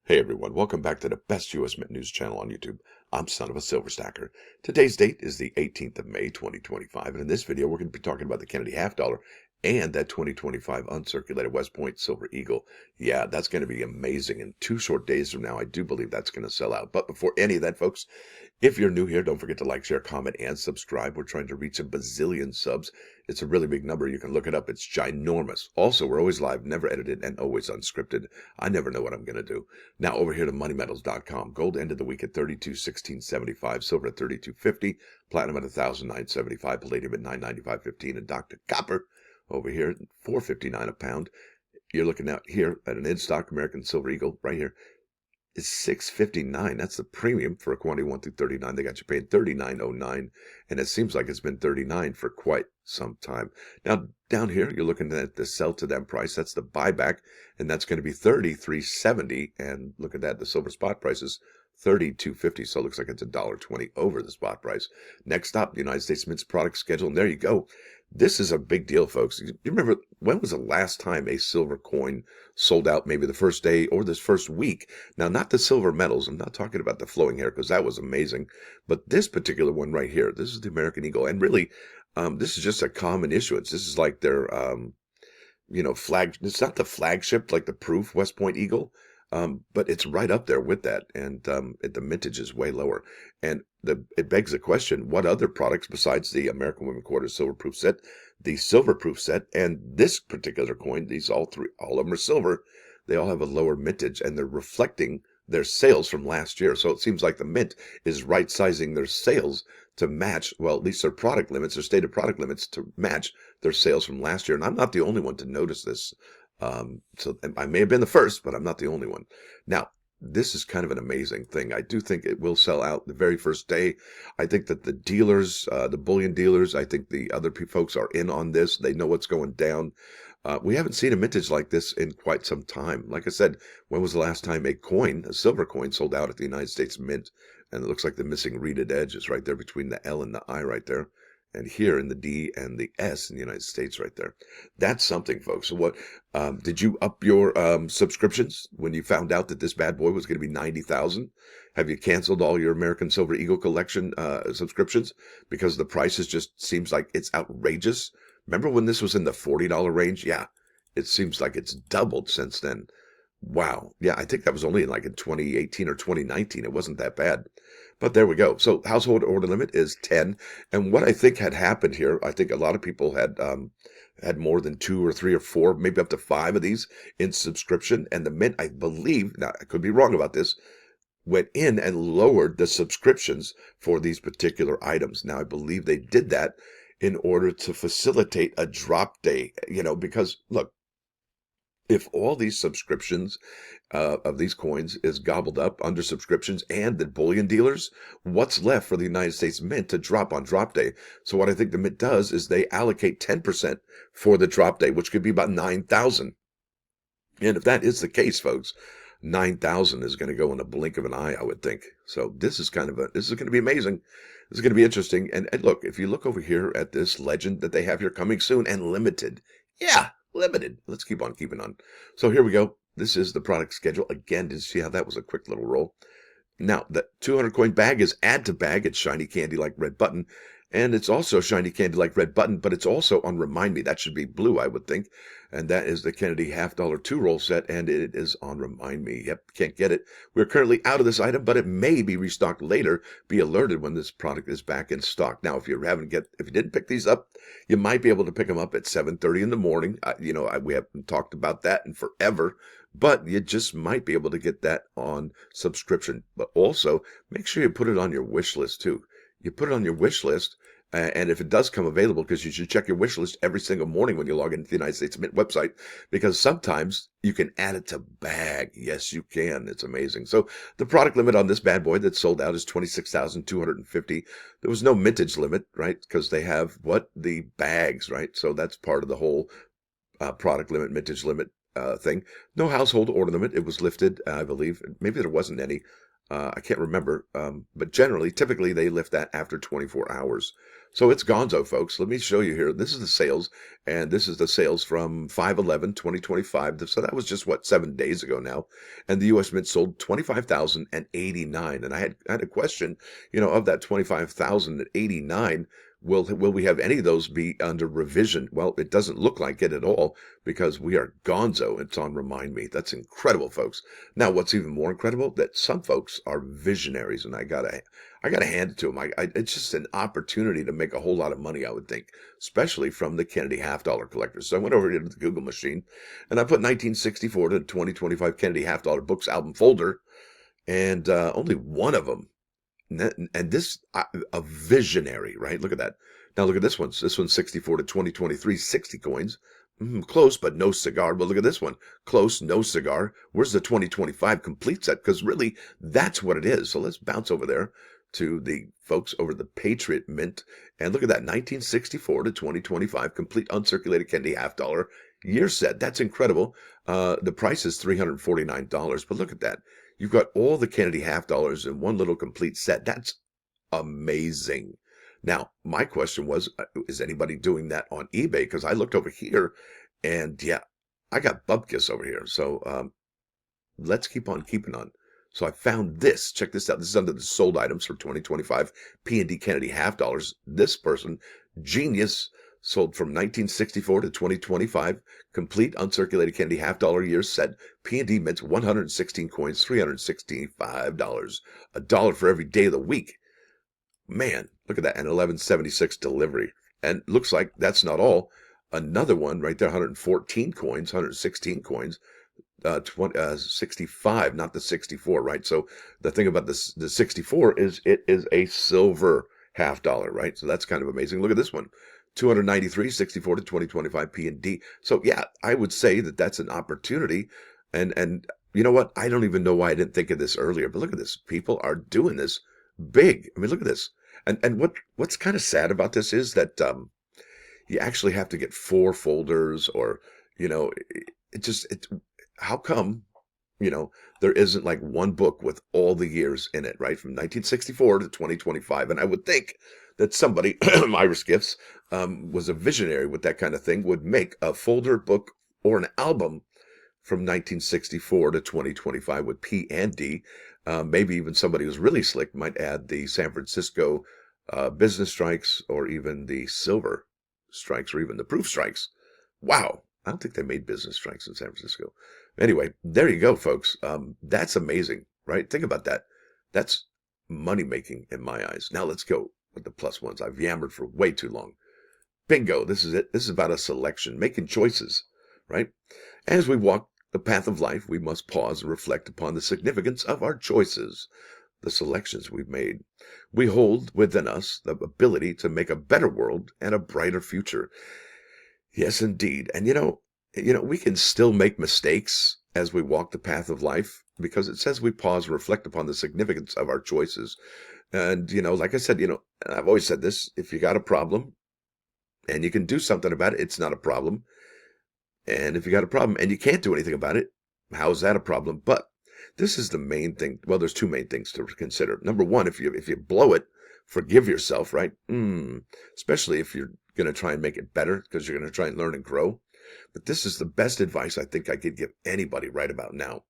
Hey everyone, welcome back to the best US Mint news channel on YouTube. I'm Son of a Silver Stacker. Today's date is the 18th of May, 2025, and in this video we're going to be talking about the Kennedy half dollar and that 2025 uncirculated West Point Silver Eagle. Yeah, that's going to be amazing. In 2 short days from now, I do believe that's going to sell out. But before any of that, folks, if you're new here, don't forget to like, share, comment, and subscribe. We're trying to reach a bazillion subs. It's a really big number. You can look it up. It's ginormous. Also, we're always live, never edited, and always unscripted. I never know what I'm going to do. Now over here to moneymetals.com. Gold ended the week at 32.1675, silver at 32.50, platinum at 1,975, palladium at 995.15, and Dr. Copper over here at 4.59 a pound. You're looking out here at an in-stock American Silver Eagle right here. It's 6.59. That's the premium for a quantity 1 through 39. They got you paying 39.09, and it seems like it's been 39 for quite some time. Now down here, you're looking at the sell to them price. That's the buyback, and that's going to be 33.70. And look at that, the silver spot price is 32.50. So it looks like it's $1.20 over the spot price. Next up, the United States Mint's product schedule, and there you go. This is a big deal, folks. You remember, when was the last time a silver coin sold out? Maybe the first day or this first week. Now, not the silver medals. I'm not talking about the flowing hair because that was amazing. But this particular one right here, this is the American Eagle. And really, this is just a common issuance. This is like their, flag. It's not the flagship like the proof West Point Eagle. But it's right up there with that, and the mintage is way lower. And it begs the question, what other products besides the American Women Quarter Silver Proof Set, the Silver Proof Set, and this particular coin, all of them are silver, they all have a lower mintage, and they're reflecting their sales from last year. So it seems like the Mint is right-sizing their sales to match, well, at least their product limits, their stated product limits, to match their sales from last year. And I'm not the only one to notice this. So I may have been the first, but I'm not the only one. Now, this is kind of an amazing thing. I do think it will sell out the very first day. I think that the dealers, the bullion dealers, I think the other folks are in on this. They know what's going down. We haven't seen a mintage like this in quite some time. Like I said, when was the last time a silver coin, sold out at the United States Mint? And it looks like the missing reeded edge is right there between the L and the I right there. And here in the D and the S in the United States right there. That's something, folks. So what, did you up your subscriptions when you found out that this bad boy was going to be 90,000? Have you canceled all your American Silver Eagle collection subscriptions because the prices just seems like it's outrageous? Remember when this was in the $40 range? Yeah, it seems like it's doubled since then. Wow. Yeah, I think that was only in 2018 or 2019. It wasn't that bad. But there we go. So household order limit is 10. And what I think had happened here, I think a lot of people had more than 2 or 3 or 4, maybe up to 5 of these in subscription. And the Mint, I believe, now I could be wrong about this, went in and lowered the subscriptions for these particular items. Now, I believe they did that in order to facilitate a drop day, because look, if all these subscriptions of these coins is gobbled up under subscriptions and the bullion dealers, what's left for the United States Mint to drop on drop day? So what I think the Mint does is they allocate 10% for the drop day, which could be about 9,000. And if that is the case, folks, 9,000 is going to go in a blink of an eye, I would think. So this is going to be amazing. This is going to be interesting. And look, if you look over here at this legend that they have here, coming soon and limited. Yeah. Limited. Let's keep on keeping on. So here we go. This is the product schedule. Again, did you see how that was a quick little roll? Now, the 200 coin bag is add to bag. It's shiny candy like red button. And it's also shiny candy like red button, but it's also on Remind Me. That should be blue, I would think. And that is the Kennedy half dollar 2-roll set, and it is on Remind Me. Yep, can't get it. We're currently out of this item, but it may be restocked later. Be alerted when this product is back in stock. Now, if you didn't pick these up, you might be able to pick them up at 7:30 in the morning. We haven't talked about that in forever, but you just might be able to get that on subscription. But also, make sure you put it on your wish list too. You put it on your wish list, and if it does come available, because you should check your wish list every single morning when you log into the United States Mint website, because sometimes you can add it to bag. Yes, you can. It's amazing. So the product limit on this bad boy that sold out is 26,250. There was no mintage limit, right? Because they have the bags, right? So that's part of the whole product limit, mintage limit thing. No household order limit. It was lifted, I believe. Maybe there wasn't any. I can't remember, but typically they lift that after 24 hours. So it's Gonzo, folks. Let me show you here. This is the sales, and this is the sales from 5/11/2025. So that was just, what, 7 days ago now. And the U.S. Mint sold 25,089. And I had a question, of that 25,089, will we have any of those be under revision? Well, it doesn't look like it at all, because we are Gonzo. It's on Remind Me. That's incredible, folks. Now, what's even more incredible, that some folks are visionaries, and I gotta hand it to them. It's just an opportunity to make a whole lot of money, I would think, especially from the Kennedy half-dollar collectors. So I went over to the Google machine, and I put 1964 to 2025 Kennedy half-dollar books album folder, and only one of them. And this, a visionary, right? Look at that. Now look at this one. This one's 64 to 2023, 60 coins. Close, but no cigar. But look at this one. Close, no cigar. Where's the 2025 complete set? Because really, that's what it is. So let's bounce over there to the folks over the Patriot Mint. And look at that. 1964 to 2025 complete uncirculated Kennedy half-dollar year set. That's incredible. The price is $349. But look at that. You've got all the Kennedy half-dollars in one little complete set. That's amazing. Now, my question was, is anybody doing that on eBay? Because I looked over here, and yeah, I got bupkis over here. So let's keep on keeping on. So I found this. Check this out. This is under the sold items for 2025 P&D Kennedy half-dollars. This person, genius, sold from 1964 to 2025, complete uncirculated Kennedy half-dollar year set. P&D mints 116 coins, $365. $1 for every day of the week. Man, look at that. And 1176 delivery. And looks like that's not all. Another one right there, 114 coins, 116 coins. 65, not the 64, right? So the thing about this, the 64 is it is a silver half-dollar, right? So that's kind of amazing. Look at this one. 293, 64 to 2025 P&D. So yeah, I would say that that's an opportunity. And you know what? I don't even know why I didn't think of this earlier, but look at this. People are doing this big. I mean, look at this. And what's kind of sad about this is that you actually have to get 4 folders, or, how come, there isn't like one book with all the years in it, right? From 1964 to 2025. And I would think that somebody, Iris Gifts, was a visionary with that kind of thing, would make a folder, book, or an album from 1964 to 2025 with P and D. Maybe even somebody who's really slick might add the San Francisco business strikes, or even the silver strikes, or even the proof strikes. Wow. I don't think they made business strikes in San Francisco. Anyway, there you go, folks. That's amazing, right? Think about that. That's money making in my eyes. Now let's go with the plus ones. I've yammered for way too long. Bingo. This is it. This is about a selection, making choices, right? As we walk the path of life, we must pause and reflect upon the significance of our choices, the selections we've made. We hold within us the ability to make a better world and a brighter future. Yes, indeed. And we can still make mistakes as we walk the path of life, because it says we pause and reflect upon the significance of our choices. And, like I said, I've always said this, if you got a problem and you can do something about it, it's not a problem. And if you got a problem and you can't do anything about it, how is that a problem? But this is the main thing. Well, there's 2 main things to consider. Number one, if you blow it, forgive yourself, right? Especially if you're going to try and make it better, because you're going to try and learn and grow. But this is the best advice I think I could give anybody right about now,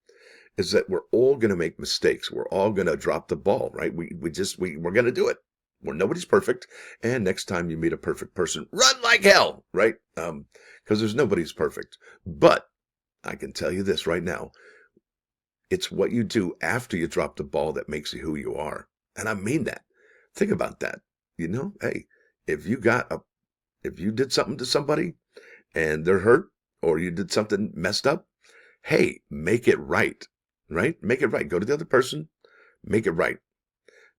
is that we're all going to make mistakes. We're all going to drop the ball, right? We're going to do it. Nobody's perfect. And next time you meet a perfect person, run like hell, right? Because there's nobody's perfect. But I can tell you this right now. It's what you do after you drop the ball that makes you who you are. And I mean that. Think about that. Hey, if you did something to somebody and they're hurt, or you did something messed up, hey, make it right? Make it right. Go to the other person, make it right.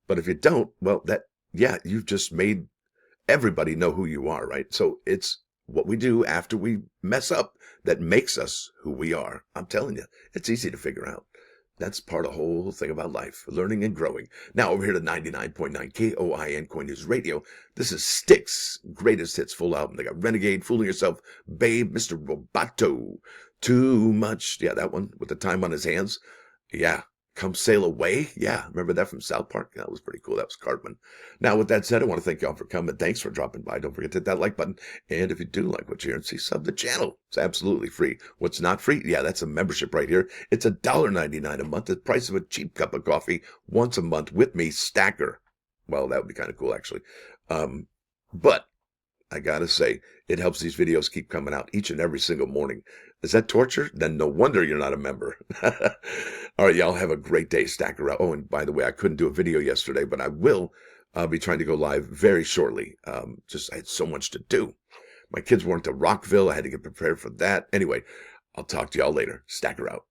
But if you don't, well, you've just made everybody know who you are, right? So it's what we do after we mess up that makes us who we are. I'm telling you, it's easy to figure out. That's part of the whole thing about life, learning and growing. Now over here to 99.9 KOIN Coin News Radio. This is Styx, greatest hits full album. They got Renegade, Fooling Yourself, Babe, Mr. Roboto, Too Much. Yeah, that one with the time on his hands. Yeah, Come Sail Away. Yeah, remember that from South Park? That was pretty cool. That was Cartman. Now, with that said, I want to thank y'all for coming. Thanks for dropping by. Don't forget to hit that like button. And if you do like what you hear and see, sub the channel. It's absolutely free. What's not free? Yeah, that's a membership right here. It's $1.99 a month, the price of a cheap cup of coffee once a month with me, Stacker. Well, that would be kind of cool, actually. But I gotta say, it helps these videos keep coming out each and every single morning. Is that torture? Then no wonder you're not a member. All right, y'all have a great day. Stacker out. Oh, and by the way, I couldn't do a video yesterday, but I will be trying to go live very shortly. Just I had so much to do. My kids weren't to Rockville. I had to get prepared for that. Anyway, I'll talk to y'all later. Stacker out.